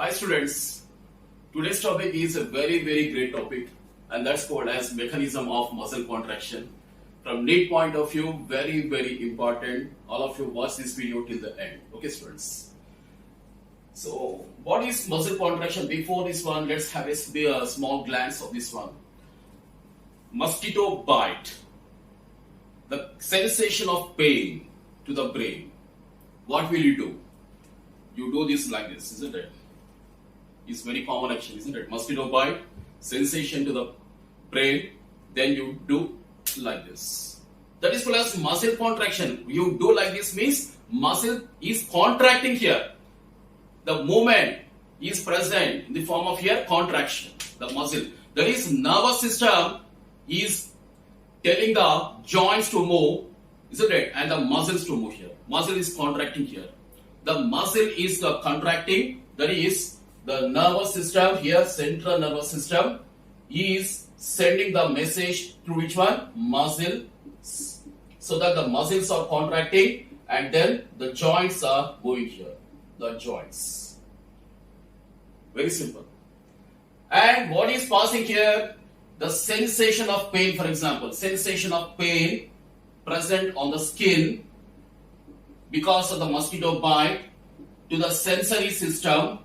Hi students, today's topic is a very great topic and that's called as mechanism of muscle contraction. From NEET point of view, very important. All of you watch this video till the end. Okay students. So what is muscle contraction? Before this one, let's have a small glance of this one. Mosquito bite. The sensation of pain to the brain. What will you do? You do this like this, isn't it? It's very common action, isn't it? Mosquito bite, sensation to the brain, then you do like this. That is called as muscle contraction. You do like this means muscle is contracting here. The movement is present in the form of here contraction. The muscle. That is nervous system is telling the joints to move, isn't it? And the muscles to move here. Muscle is contracting here. The muscle is the contracting, that is the nervous system here, central nervous system is sending the message through which one? Muscle. So that the muscles are contracting and then the joints are going here. The joints. Very simple. And what is passing here? The sensation of pain, for example. Sensation of pain present on the skin because of the mosquito bite to the sensory system.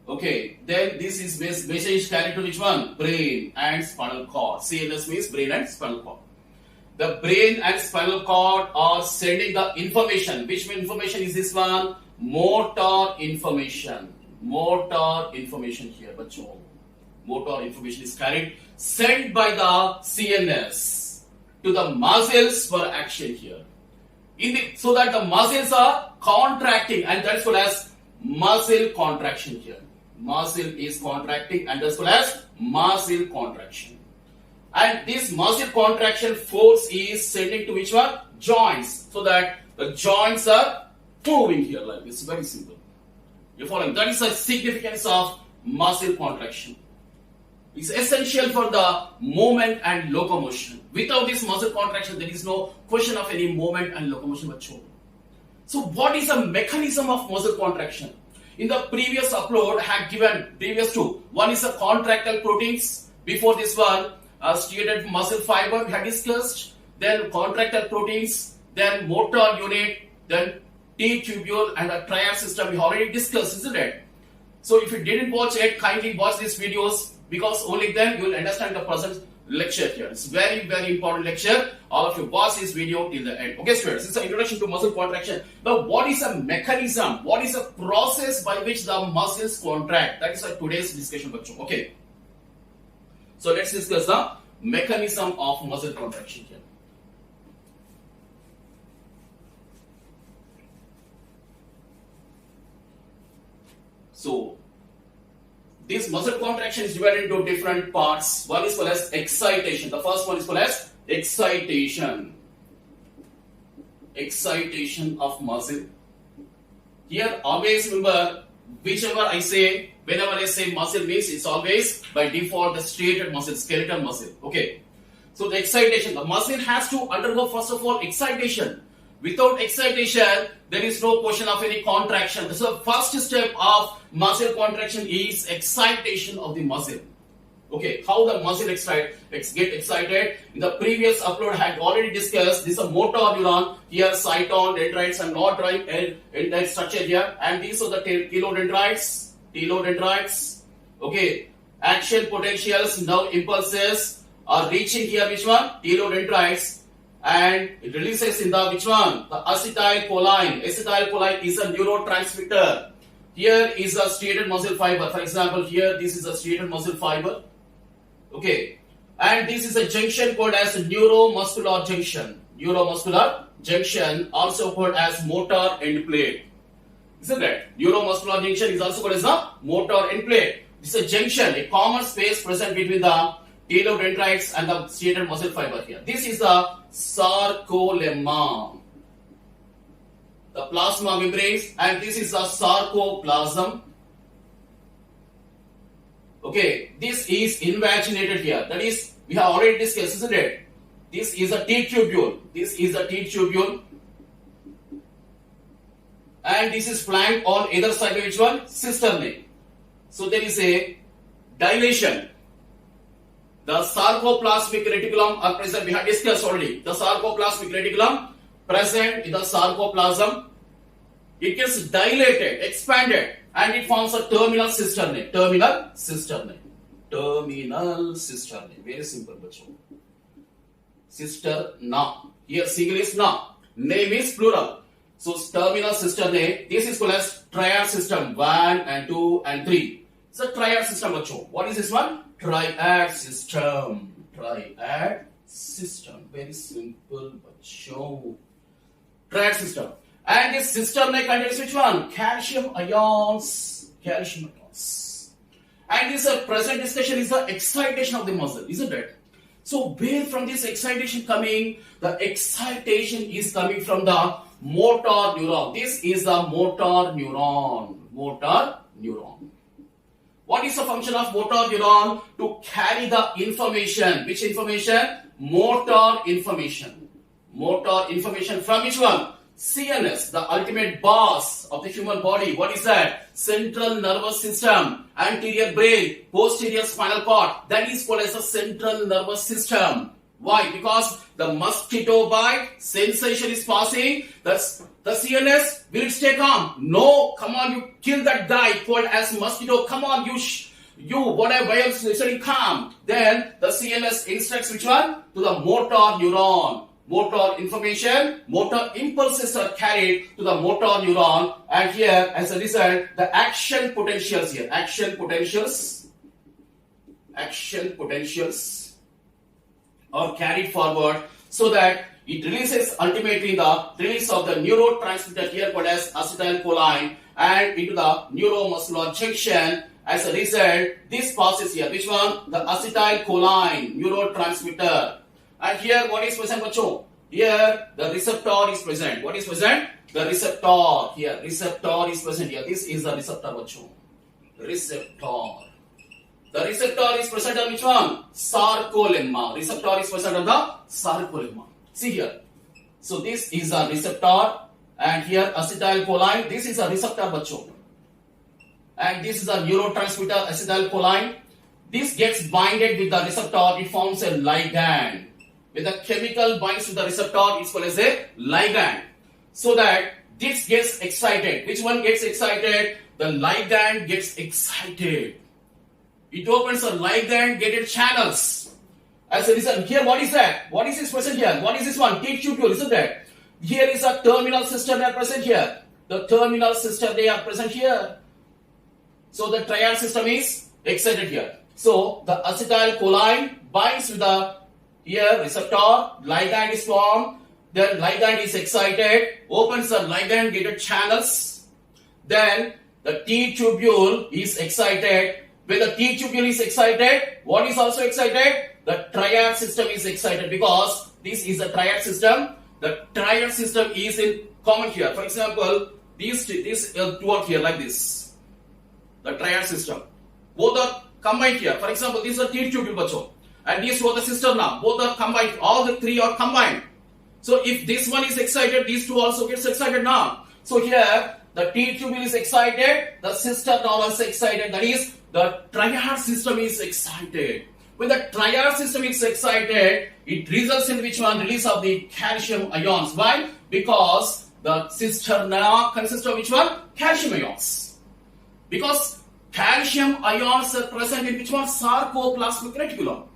Okay, then this is message carried to which one? Brain and spinal cord. CNS means brain and spinal cord. The brain and spinal cord are sending the information. Which information is this one? Motor information. Motor information here. Motor information is carried, sent by the CNS to the muscles for action here. So that the muscles are contracting, and that's called as muscle contraction here. Muscle is contracting and that's called as muscle contraction. And this muscle contraction force is sending to which one? Joints. So that the joints are moving here like this. Very simple. You're following? That is the significance of muscle contraction. It's essential for the movement and locomotion. Without this muscle contraction, there is no question of any movement and locomotion. So what is the mechanism of muscle contraction? In the previous upload, I had given previous two. One is the contractile proteins. Before this one, striated muscle fiber we had discussed. Then contractile proteins, then motor unit, then T-tubule and the triad system we already discussed, isn't it? So if you didn't watch it, kindly watch these videos because only then you will understand the present lecture here. It's very important lecture. All of you watch this video till the end. Okay students, it's an introduction to muscle contraction. Now what is a mechanism? What is a process by which the muscles contract? That is today's discussion. Okay. So let's discuss the mechanism of muscle contraction here. So this muscle contraction is divided into different parts. One is called as excitation. The first one is called as excitation. Excitation of muscle. Here always remember, whichever I say, whenever I say muscle means it's always by default the striated muscle, skeletal muscle. Okay. So the excitation, the muscle has to undergo first of all excitation. Without excitation, there is no question of any contraction. So first step of muscle contraction is excitation of the muscle. Okay, how the muscle get excited. In the previous upload, I had already discussed this is a motor neuron. Here, cyton, dendrites, and not dendrite structure here. And these are the telodendrites. Okay, action potentials, nerve impulses are reaching here. Which one? Telodendrites. And it releases in the which one? The acetylcholine. Acetylcholine is a neurotransmitter. Here is a striated muscle fiber. For example, here this is a striated muscle fiber. Okay. And this is a junction called as neuromuscular junction. Neuromuscular junction, also called as motor end plate. Isn't it? Neuromuscular junction is also called as a motor end plate. This is a junction, a common space present between the telodendrites and the striated muscle fiber here. This is the sarcolemma, the plasma membranes, and this is the sarcoplasm. Okay, this is invaginated here. That is, we have already discussed, isn't it? This is a T-tubule. This is a T-tubule. and this is flanked on either side by which one? Cisternae. So there is a dilation. The sarcoplasmic reticulum are present. We have discussed already. The sarcoplasmic reticulum present in the sarcoplasm. It gets dilated, expanded, and it forms a terminal cisternae. Terminal cisternae. Terminal cisternae. Very simple, bachcho. Cisterna. Here single is na. Name is plural. So terminal cisternae. This is called as triad system. 1 and 2 and 3. It's a triad system, bachcho. What is this one? Triad system. Triad system. Very simple, bachcho. Triad system. And this cisternae contains which one? Calcium ions. Calcium ions. And this present discussion is the excitation of the muscle, isn't it? So where from this excitation coming? The excitation is coming from the motor neuron. This is the motor neuron. Motor neuron. What is the function of motor neuron? To carry the information. Which information? Motor information. Motor information from which one? CNS, the ultimate boss of the human body. What is that? Central nervous system, anterior brain, posterior spinal cord. That is called as the central nervous system. Why? Because the mosquito bite sensation is passing. The CNS, will it stay calm? No, come on, you kill that guy called as mosquito. Come on, you whatever else is staying calm. Then the CNS instructs which one? To the motor neuron. Motor information, motor impulses are carried to the motor neuron, and here as a result the action potentials here, action potentials are carried forward so that it releases ultimately the release of the neurotransmitter here called as acetylcholine and into the neuromuscular junction. As a result, this passes here. Which one? The acetylcholine neurotransmitter. And here what is present, bacho? Here the receptor is present. What is present? The receptor. Here receptor is present here. This is the receptor, bacho. Receptor. The receptor is present on which one? Sarcolemma. Receptor is present on the sarcolemma. See here. So this is a receptor, and here acetylcholine. This is a receptor, bacho. And this is a neurotransmitter acetylcholine. This gets binded with the receptor. It forms a ligand. When the chemical binds to the receptor, it's called as a ligand. So that this gets excited. Which one gets excited? The ligand gets excited. It opens the ligand-gated channels. As a result, here what is that? What is this present here? What is this one? T-tubule, isn't that? Here is a terminal cisternae present here. The terminal cisternae are present here. So the triad system is excited here. So the acetylcholine binds with the here receptor, ligand is formed, then ligand is excited, opens the ligand-gated channels, then the T-tubule is excited. When the T-tubule is excited, what is also excited? The triad system is excited because this is a triad system. The triad system is in common here. For example, this two are here like this. The triad system. Both are combined here. For example, this is a T-tubule, bacho. And these two are the cisterna. Both are combined. All the three are combined. So if this one is excited, these two also gets excited now. So here the T-tubule is excited, the cisterna also excited. That is, the triad system is excited. When the triad system is excited, it results in which one? Release of the calcium ions. Why? Because the cisterna consists of which one? Calcium ions. Because calcium ions are present in which one? Sarcoplasmic reticulum.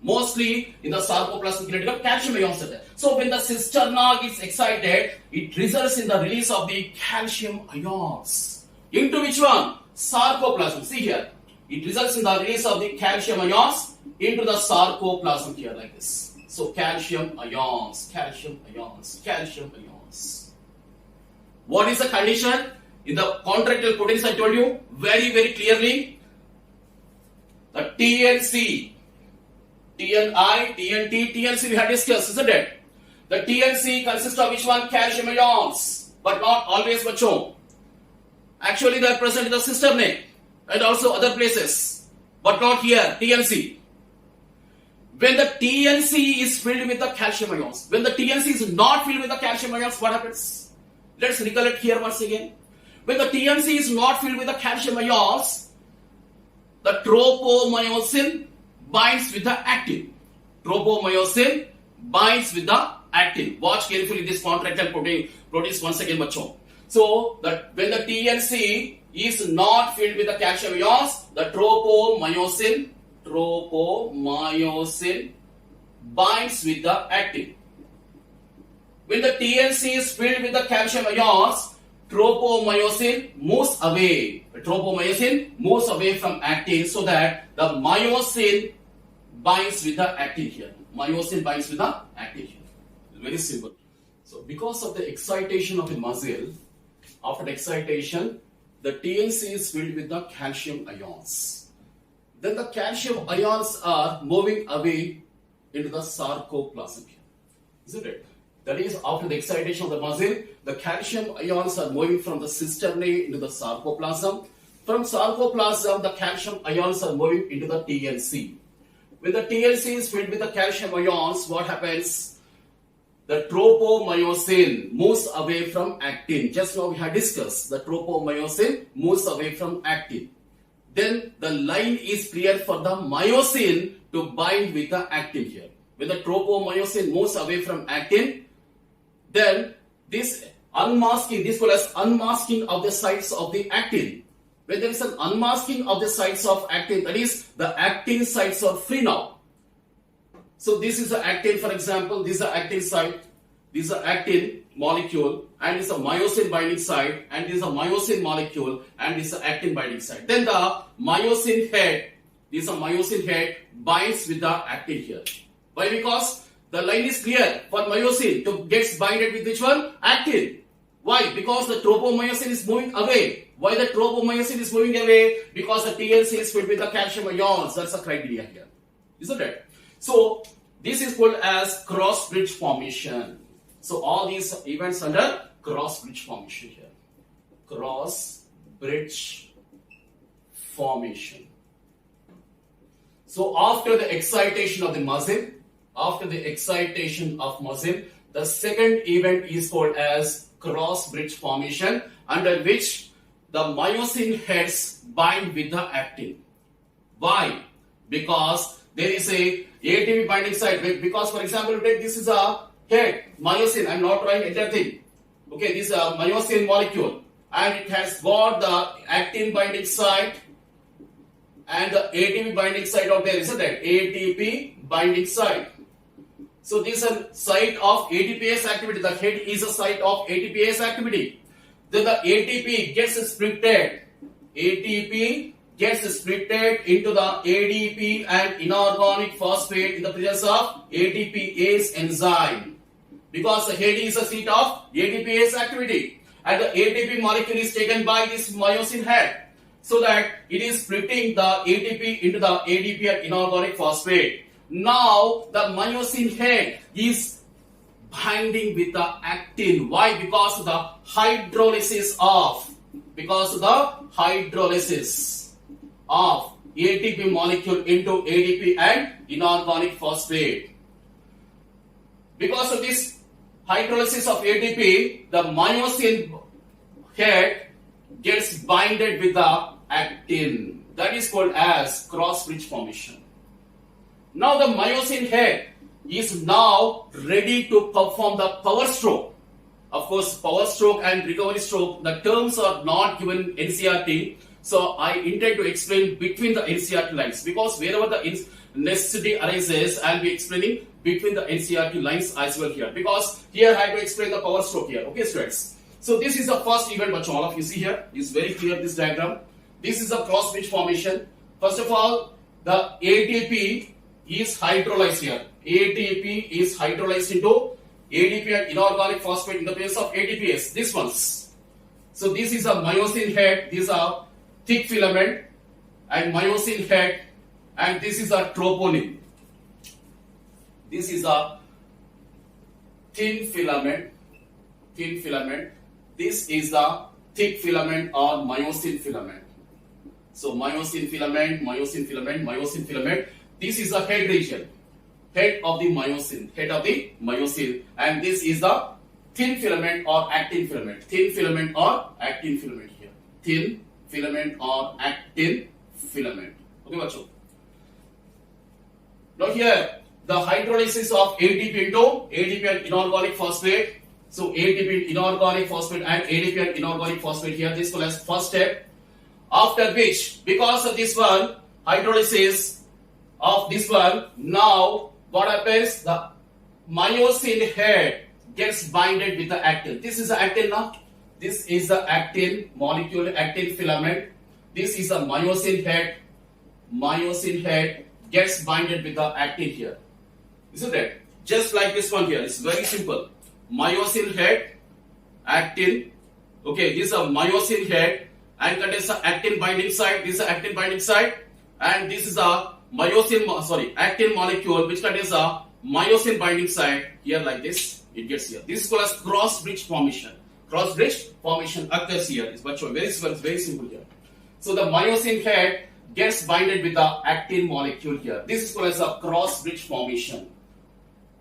Mostly in the sarcoplasmic reticulum, calcium ions are there. So when the cisterna is excited, it results in the release of the calcium ions. Into which one? Sarcoplasm. See here. It results in the release of the calcium ions into the sarcoplasm here like this. So calcium ions, calcium ions, calcium ions. What is the condition? In the contractile proteins I told you very, very clearly. The TNC. TNI, TNT, TNC we had discussed, isn't it? The TNC consists of which one? Calcium ions, but not always, bacho. Actually, they are present in the cisternae and also other places, but not here, TNC. When the TNC is filled with the calcium ions, when the TNC is not filled with the calcium ions, what happens? Let's recollect here once again. When the TNC is not filled with the calcium ions, the tropomyosin binds with the actin. Tropomyosin binds with the actin. Watch carefully this contractile proteins once again, bachon. So that when the TNC is not filled with the calcium ions, the tropomyosin binds with the actin. When the TNC is filled with the calcium ions, tropomyosin moves away. The tropomyosin moves away from actin so that the myosin binds with the actin here. Myosin binds with the actin here. Very simple. So because of the excitation of the muscle, after the excitation, the TNC is filled with the calcium ions. Then the calcium ions are moving away into the sarcoplasm here. Isn't it? That is, after the excitation of the muscle, the calcium ions are moving from the cisternae into the sarcoplasm. From sarcoplasm, the calcium ions are moving into the TNC. When the TNC is filled with the calcium ions, what happens? The tropomyosin moves away from actin. Just now we had discussed, the tropomyosin moves away from actin. Then the line is clear for the myosin to bind with the actin here. When the tropomyosin moves away from actin, then this unmasking, this called as unmasking of the sites of the actin. When there is an unmasking of the sites of actin, that is, the actin sites are free now. So this is the actin, for example, this is the actin site, this is the actin molecule, and this is a myosin binding site, and this is a myosin molecule, and this is the actin binding site. Then the myosin head, this is a myosin head, binds with the actin here. Why? Because the line is clear for myosin to get binded with which one? Actin. Why? Because the tropomyosin is moving away. Why the tropomyosin is moving away? Because the TNC is filled with the calcium ions. That's the criteria here. Isn't it? So this is called as cross bridge formation. So all these events under cross bridge formation here. Cross bridge formation. So after the excitation of the muscle, the second event is called as cross bridge formation, under which the myosin heads bind with the actin. Why? Because there is a ATP binding site. Because, for example, take this is a head, myosin. I'm not drawing entire thing. Okay, this is a myosin molecule, and it has got the actin binding site and the ATP binding site out there, isn't it? ATP binding site. So this is a site of ATPase activity. The head is a site of ATPase activity. Then the ATP gets splitted. ATP gets splitted into the ADP and inorganic phosphate in the presence of ATPase enzyme. Because the head is a seat of ATPase activity, and the ATP molecule is taken by this myosin head, so that it is splitting the ATP into the ADP and inorganic phosphate. Now the myosin head is binding with the actin. Why? Because of the hydrolysis of ATP molecule into ADP and inorganic phosphate. Because of this hydrolysis of ATP, the myosin head gets binded with the actin. That is called as cross bridge formation. Now the myosin head is now ready to perform the power stroke. Of course, power stroke and recovery stroke, the terms are not given in NCERT. So I intend to explain between the NCERT lines, because wherever the necessity arises, I'll be explaining between the NCERT lines as well here. Because here I have to explain the power stroke here. Okay, students. So this is the first event which all of you see here. Is very clear, this diagram. This is a cross bridge formation. First of all, the ATP is hydrolyzed here. ATP is hydrolyzed into ADP and inorganic phosphate in the place of ATPase. This ones. So this is a myosin head. These are thick filament and myosin head, and this is a troponin. This is a thin filament. This is the thick filament or myosin filament. So myosin filament. This is the head region, head of the myosin, and this is the thin filament or actin filament. Thin filament or actin filament here. Thin filament or actin filament. Okay, bachcho. Now here, the hydrolysis of ATP into ADP and inorganic phosphate. So ATP inorganic phosphate and ADP and inorganic phosphate here. This one as first step. After which, because of this one, hydrolysis of this one, now what happens? The myosin head gets binded with the actin. This is the actin now. This is the actin molecule, actin filament. This is the myosin head. Myosin head gets binded with the actin here. Isn't it? Just like this one here. It's very simple. Myosin head, actin. Okay, this is a myosin head and contains the actin binding site. This is the actin binding site, and this is a actin molecule which contains a myosin binding site here like this. It gets here. This is called as cross bridge formation. Cross bridge formation occurs here. It's very simple here. So the myosin head gets binded with the actin molecule here. This is called as a cross bridge formation.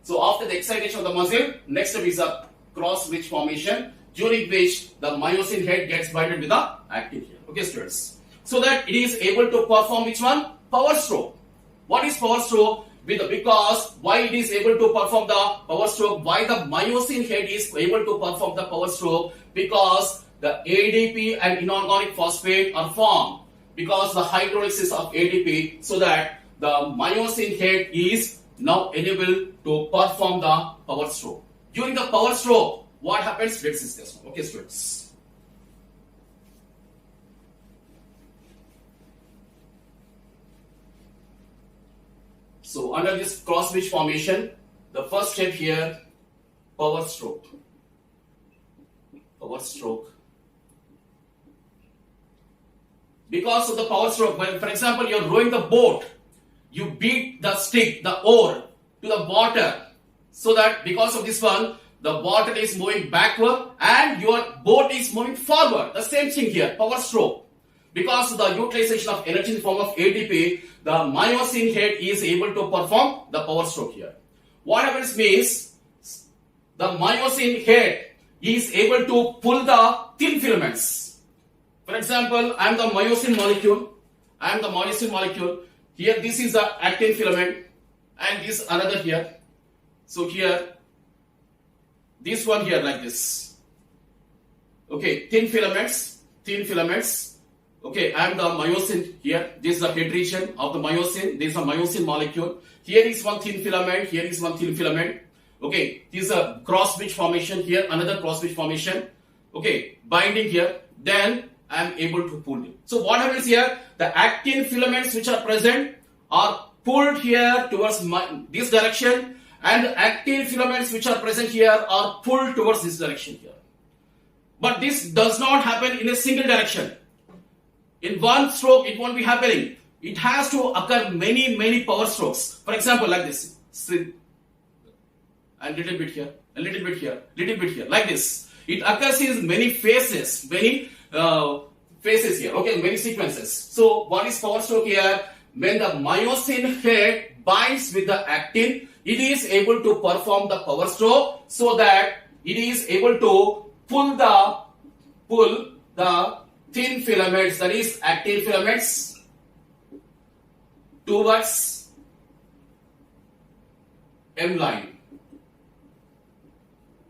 So after the excitation of the muscle, next step is a cross bridge formation, during which the myosin head gets binded with the actin here. Okay, students. So that it is able to perform which one? Power stroke. What is power stroke? Because why it is able to perform the power stroke? Why the myosin head is able to perform the power stroke? Because the ADP and inorganic phosphate are formed because the hydrolysis of ADP, so that the myosin head is now enabled to perform the power stroke. During the power stroke, what happens? Let's discuss. Okay, students. So under this cross bridge formation, the first step here, power stroke. Power stroke. Because of the power stroke, when, for example, you're rowing the boat, you beat the stick, the oar, to the water, so that because of this one, the water is moving backward and your boat is moving forward. The same thing here, power stroke. Because of the utilization of energy in the form of ATP, the myosin head is able to perform the power stroke here. What happens means, the myosin head is able to pull the thin filaments. For example, I am the myosin molecule. Here, this is the actin filament, and this another here. So here, this one here like this. Okay, thin filaments. Okay, I am the myosin here. This is the head region of the myosin. This is a myosin molecule. Here is one thin filament. Here is one thin filament. Okay, this is a cross bridge formation. Here, another cross bridge formation. Okay, binding here. Then I am able to pull it. So what happens here? The actin filaments which are present are pulled here towards this direction, and the actin filaments which are present here are pulled towards this direction here. But this does not happen in a single direction. In one stroke, it won't be happening. It has to occur many power strokes. For example, like this. And little bit here, a little bit here, little bit here, like this. It occurs in many phases, phases here, okay, many sequences. So what is power stroke here? When the myosin head binds with the actin, it is able to perform the power stroke, so that it is able to pull the thin filaments, that is actin filaments, towards M line.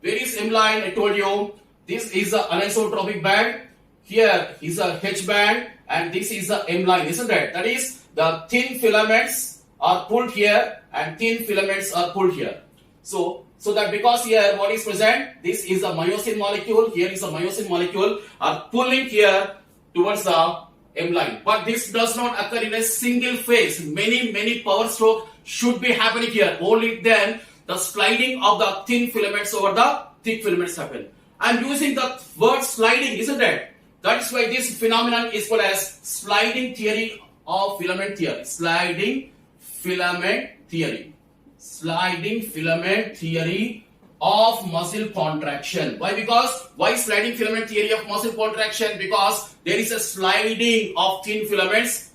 Where is M line? I told you, this is the anisotropic band. Here is a H band, and this is the M line, isn't it? That is, the thin filaments are pulled here and thin filaments are pulled here. So that because here what is present, this is a myosin molecule, here is a myosin molecule, are pulling here towards the M line. But this does not occur in a single phase. Many power stroke should be happening here. Only then the sliding of the thin filaments over the thick filaments happen. I am using the word sliding, isn't it? That is why this phenomenon is called as sliding theory of filament theory. Sliding filament theory. Sliding filament theory of muscle contraction. Why? Why sliding filament theory of muscle contraction? Because there is a sliding of thin filaments,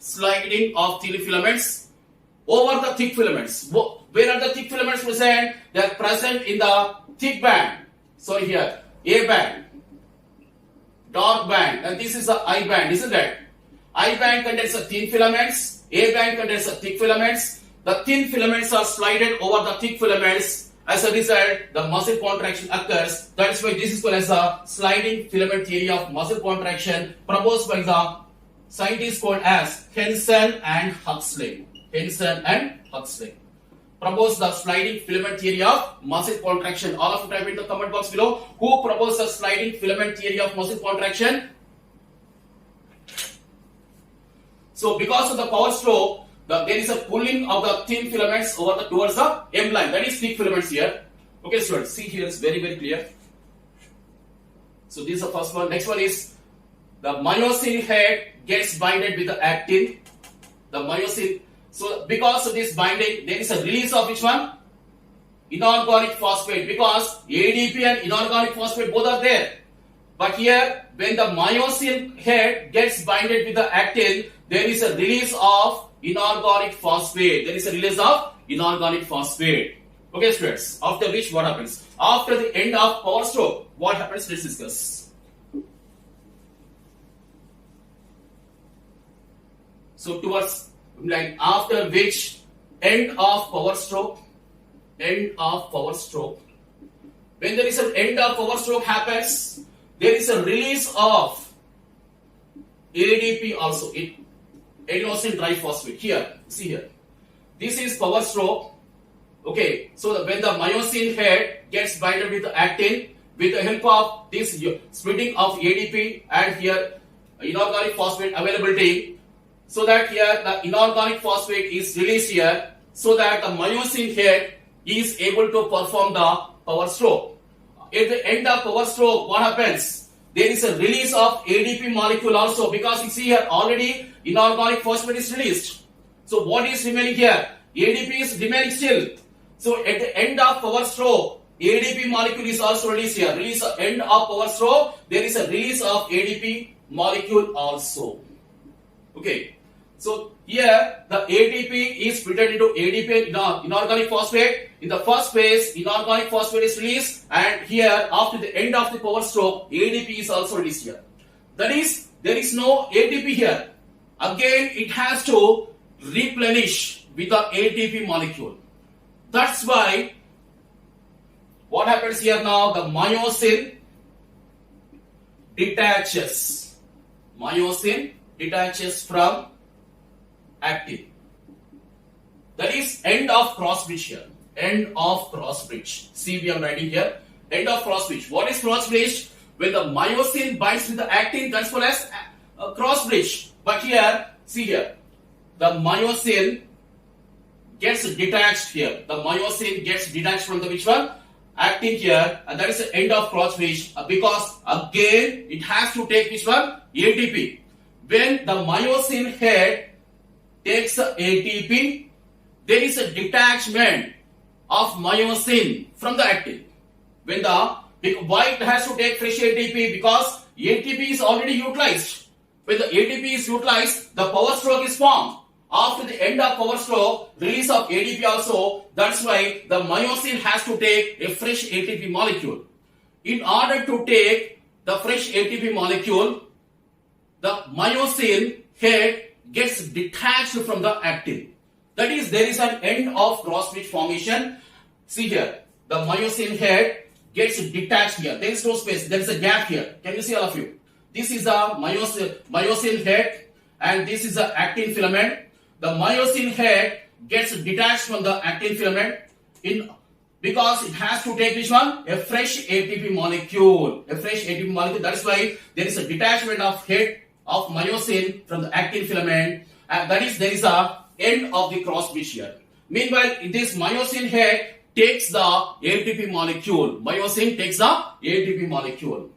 over the thick filaments. Where are the thick filaments present? They are present in the thick band. So here, A band, dark band, and this is the I band, isn't it? I band contains the thin filaments, A band contains the thick filaments. The thin filaments are slided over the thick filaments. As a result, the muscle contraction occurs. That is why this is called as the sliding filament theory of muscle contraction, proposed by the scientists called as Henson and Huxley. Henson and Huxley proposed the sliding filament theory of muscle contraction. All of you type in the comment box below. Who proposed the sliding filament theory of muscle contraction? So because of the power stroke, there is a pulling of the thin filaments towards the M line. That is thick filaments here. Okay, students, see here it's very, very clear. So this is the first one. Next one is the myosin head gets binded with the actin. The myosin. So because of this binding, there is a release of which one? Inorganic phosphate. Because ADP and inorganic phosphate both are there. But here, when the myosin head gets binded with the actin, there is a release of inorganic phosphate. There is a release of inorganic phosphate. Okay, students. After which, what happens? After the end of power stroke, what happens? Let's discuss. So towards, like after which, end of power stroke. End of power stroke. When there is an end of power stroke happens, there is a release of ADP also. Adenosine triphosphate. Here, see here. This is power stroke. Okay, so when the myosin head gets binded with the actin, with the help of this splitting of ADP and here inorganic phosphate availability, so that here the inorganic phosphate is released here, so that the myosin head is able to perform the power stroke. At the end of power stroke, what happens? There is a release of ADP molecule also, because you see here already inorganic phosphate is released. So what is remaining here? ADP is remaining still. So at the end of power stroke, ADP molecule is also released here. Release at end of power stroke, there is a release of ADP molecule also. Okay. So here the ATP is split into ADP and inorganic phosphate. In the first phase, inorganic phosphate is released, and here after the end of the power stroke, ADP is also released here. That is, there is no ATP here. Again, it has to replenish with the ATP molecule. That's why what happens here now? The myosin detaches. Myosin detaches from actin. That is end of cross bridge here. End of cross bridge. See, we are writing here. End of cross bridge. What is cross bridge? When the myosin binds with the actin, that's called as a cross bridge. But here, see here, the myosin gets detached here. The myosin gets detached from the which one? Actin here, and that is the end of cross bridge, because again it has to take which one? ATP. When the myosin head takes ATP, there is a detachment of myosin from the actin. When why it has to take fresh ATP? Because ATP is already utilized. When the ATP is utilized, the power stroke is formed. After the end of power stroke, release of ATP also. That's why the myosin has to take a fresh ATP molecule. In order to take the fresh ATP molecule, the myosin head gets detached from the actin. That is, there is an end of cross bridge formation. See here, the myosin head gets detached here. There is no space. There is a gap here. Can you see, all of you? This is the myosin head, and this is the actin filament. The myosin head gets detached from the actin filament because it has to take which one? A fresh ATP molecule. A fresh ATP molecule. That is why there is a detachment of head of myosin from the actin filament, and that is, there is a end of the cross bridge here. Meanwhile, this myosin head takes the ATP molecule. Myosin takes the ATP molecule.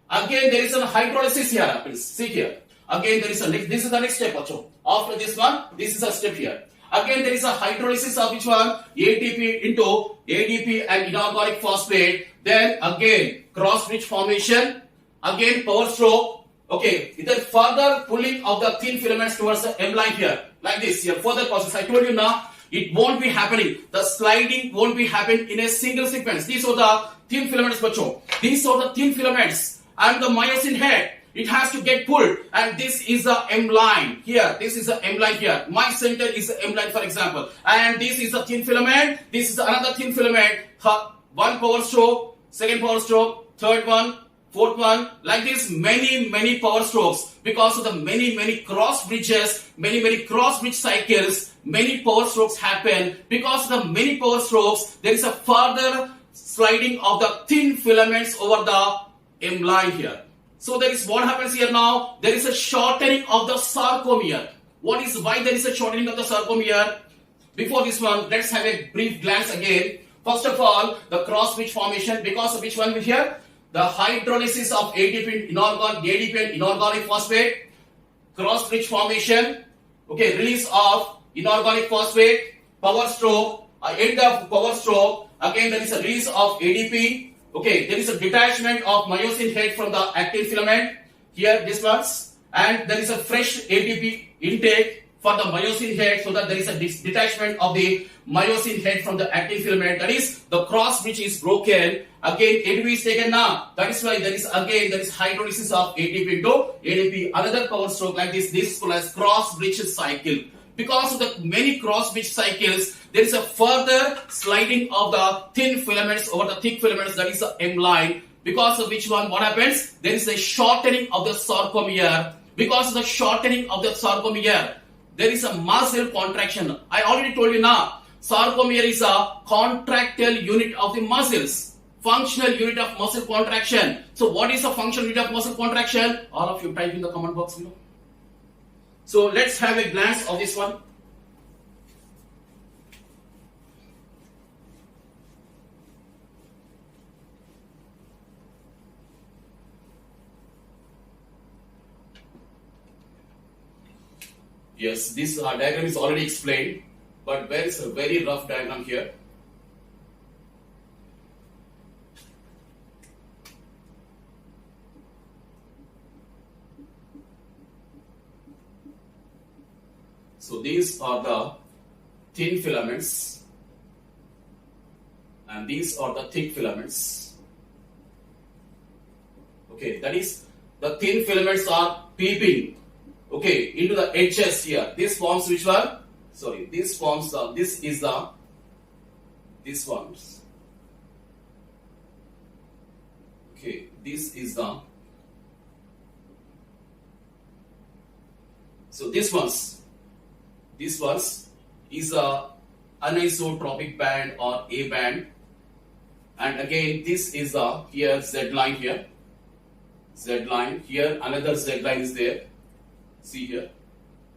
Again, there is a hydrolysis here happens. See here. Again, there is a this is the next step also. After this one, this is a step here. Again, there is a hydrolysis of which one? ATP into ADP and inorganic phosphate. Then again, cross bridge formation. Again, power stroke. Okay, then further pulling of the thin filaments towards the M line here. Like this here. Further process. I told you now, It won't be happening. The sliding won't be happening in a single sequence. These are the thin filaments, bacho. These are the thin filaments and the myosin head. It has to get pulled, and this is the M line here. This is the M line here. My center is the M line, for example, and this is a thin filament. This is another thin filament. One power stroke, second power stroke, third one, fourth one, like this. Many power strokes because of the many cross bridges, many cross bridge cycles. Many power strokes happen because of the many power strokes. There is a further sliding of the thin filaments over the M line here. So there is what happens here now. There is a shortening of the sarcomere. Why there is a shortening of the sarcomere? Before this one, let's have a brief glance again. First of all, the cross bridge formation, because of which one we here? The hydrolysis of ADP and inorganic phosphate, cross bridge formation, okay, release of inorganic phosphate, power stroke, end of power stroke, again there is a release of ADP. Okay, there is a detachment of myosin head from the actin filament. Here, this ones, and there is a fresh ATP intake for the myosin head, so that there is a detachment of the myosin head from the actin filament. That is, the cross bridge is broken. Again, ATP is taken now. That is why there is hydrolysis of ATP into ADP. Another power stroke like this. This is called as cross bridge cycle. Because of the many cross bridge cycles, there is a further sliding of the thin filaments over the thick filaments, that is the M line. Because of which one, what happens? There is a shortening of the sarcomere. Because of the shortening of the sarcomere, there is a muscle contraction. I already told you now, sarcomere is a contractile unit of the muscles. Functional unit of muscle contraction. So what is a functional unit of muscle contraction? All of you type in the comment box below. So let's have a glance of this one. Yes, this diagram is already explained, but there is a very rough diagram here. So these are the thin filaments and these are the thick filaments. Okay, that is, the thin filaments are peeping, okay, into the edges here. This forms which one? Sorry, this forms the, this forms. Okay, this is the, so this ones is a anisotropic band or A band, and again this is the here Z line here, Z line here, another Z line is there. See here,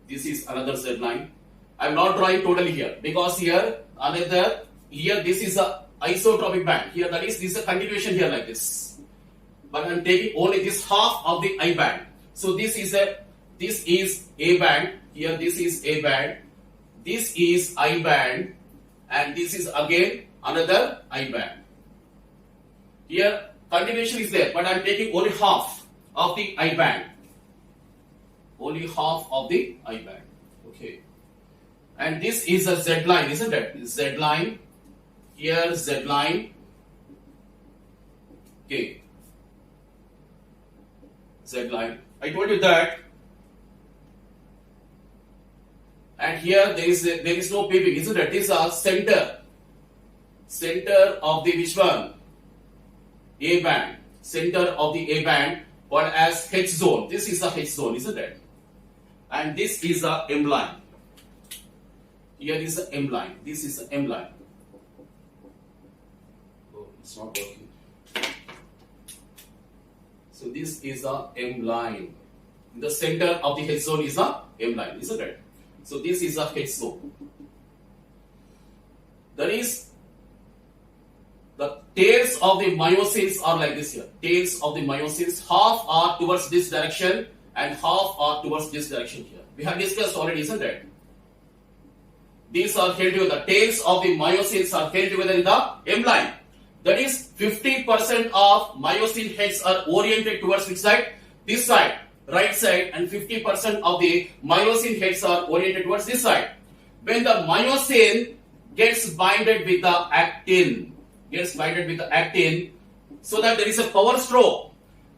this is another Z line. I am not drawing totally here because here another here this is a isotropic band here, that is this is a continuation here like this, but I am taking only this half of the I band. So this is A band here, this is A band, this is I band, and this is again another I band. Here continuation is there, but I am taking only half of the I band. Only half of the I band. Okay. And this is a Z line, isn't it? Z line. Here Z line. Okay. Z line. I told you that. And here there is no peeping, isn't it? This is a center of the which one? A band. Center of the A band, called as H zone. This is the H zone, isn't it? And this is the M line. Here is the M line. This is the M line. Oh, it's not working. So this is the M line. The center of the H zone is the M line, isn't it? So this is a H zone. That is, the tails of the myosins are like this here. Tails of the myosins, half are towards this direction and half are towards this direction here. We have discussed already, isn't it? These are held together. The tails of the myosins are held together in the M line. That is, 50% of myosin heads are oriented towards which side? This side, right side, and 50% of the myosin heads are oriented towards this side. when the myosin gets binded with the actin, so that there is a power stroke.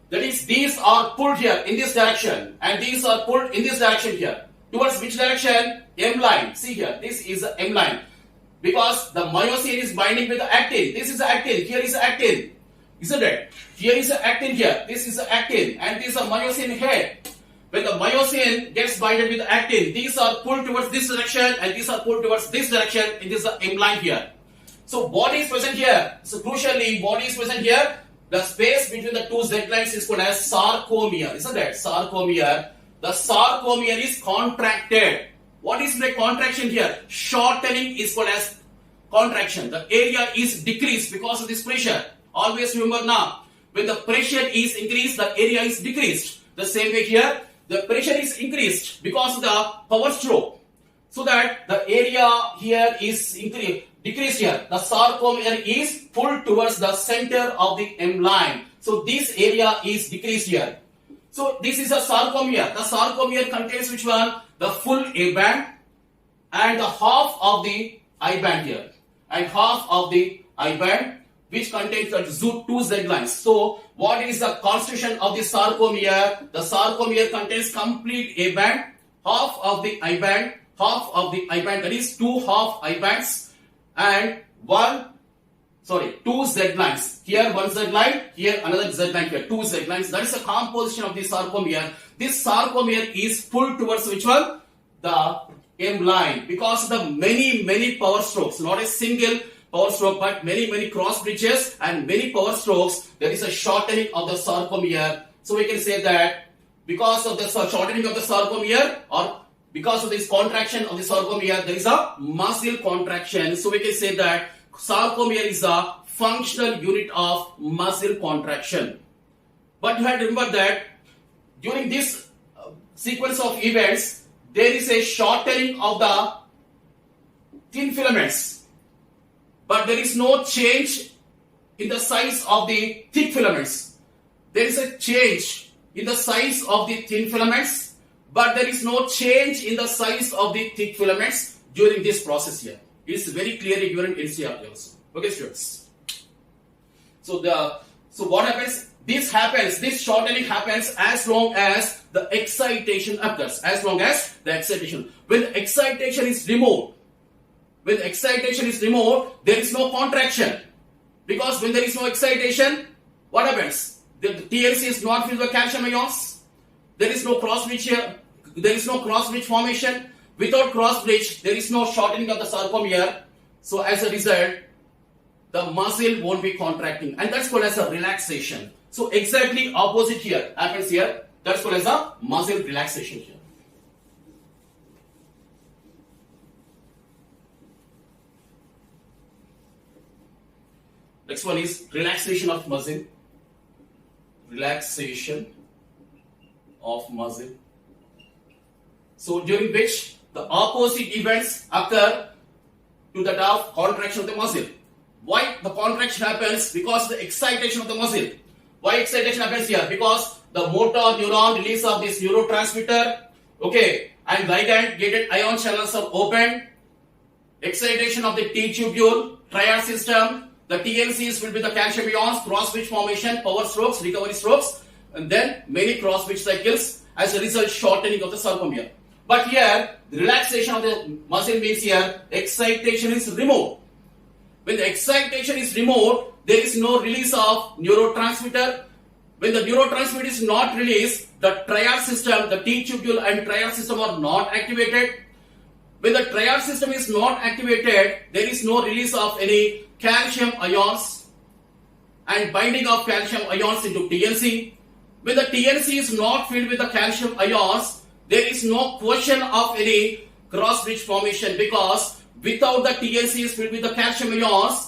That is, these are pulled here in this direction and these are pulled in this direction here. Towards which direction? M line. See here, this is the M line. Because the myosin is binding with the actin. This is the actin, here is the actin. Isn't it? Here is the actin here, this is the actin, and this is a myosin head. When the myosin gets binded with the actin, these are pulled towards this direction and these are pulled towards this direction, and this is the M line here. So what is present here? So crucially, what is present here? The space between the two Z lines is called as sarcomere, isn't it? Sarcomere. The sarcomere is contracted. What is the contraction here? Shortening is called as contraction. The area is decreased because of this pressure. Always remember now, when the pressure is increased, the area is decreased. The same way here, the pressure is increased because of the power stroke. So that the area here is decreased here. The sarcomere is pulled towards the center of the M line. So this area is decreased here. So this is a sarcomere. The sarcomere contains which one? The full A band and the half of the I band here. And half of the I band, which contains the two Z lines. So what is the constitution of the sarcomere? The sarcomere contains complete A band, half of the I band, that is two half I bands, and two Z lines. Here one Z line, here another Z line, here two Z lines. That is the composition of the sarcomere. This sarcomere is pulled towards which one? The M line, because of the many power strokes, not a single power stroke, but many cross bridges and many power strokes, there is a shortening of the sarcomere. So we can say that because of the shortening of the sarcomere, or because of this contraction of the sarcomere, there is a muscle contraction. So we can say that sarcomere is a functional unit of muscle contraction. But you have to remember that during this sequence of events, there is a shortening of the thin filaments, but there is no change in the size of the thick filaments. There is a change in the size of the thin filaments, but there is no change in the size of the thick filaments during this process here. It is very clearly given in NCERT also. Okay, students. So what happens? This shortening happens as long as the excitation occurs. As long as the excitation. When the excitation is removed, there is no contraction. Because when there is no excitation, what happens? The TLC is not filled with calcium ions. There is no cross bridge here. There is no cross bridge formation. Without cross bridge, there is no shortening of the sarcomere. So as a result, the muscle won't be contracting, and that's called as a relaxation. So exactly opposite here happens here. That's called as a muscle relaxation here. Next one is relaxation of muscle. Relaxation of muscle. So during which the opposite events occur to that of contraction of the muscle. Why the contraction happens? Because the excitation of the muscle. Why excitation happens here? Because the motor neuron release of this neurotransmitter, okay, and ligand gated ion channels are opened. Excitation of the T-tubule, triad system, the TLC is filled with the calcium ions, cross bridge formation, power strokes, recovery strokes, and then many cross bridge cycles, as a result shortening of the sarcomere. But here, the relaxation of the muscle means here, excitation is removed. When the excitation is removed, there is no release of neurotransmitter. When the neurotransmitter is not released, the triad system, the T-tubule and triad system are not activated. When the triad system is not activated, there is no release of any calcium ions and binding of calcium ions into TLC. When the TLC is not filled with the calcium ions, there is no question of any cross bridge formation, because without the TLC is filled with the calcium ions,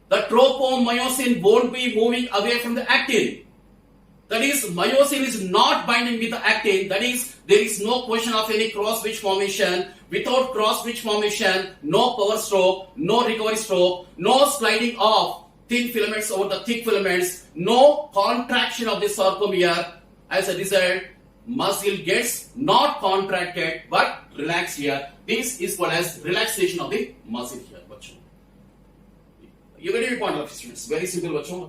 the tropomyosin won't be moving away from the actin. That is, myosin is not binding with the actin. That is, there is no question of any cross bridge formation. Without cross bridge formation, no power stroke, no recovery stroke, no sliding of thin filaments over the thick filaments, no contraction of the sarcomere. As a result, muscle gets not contracted but relaxed here. This is called as relaxation of the muscle here, बच्चों. ये very important students, very simple बच्चों.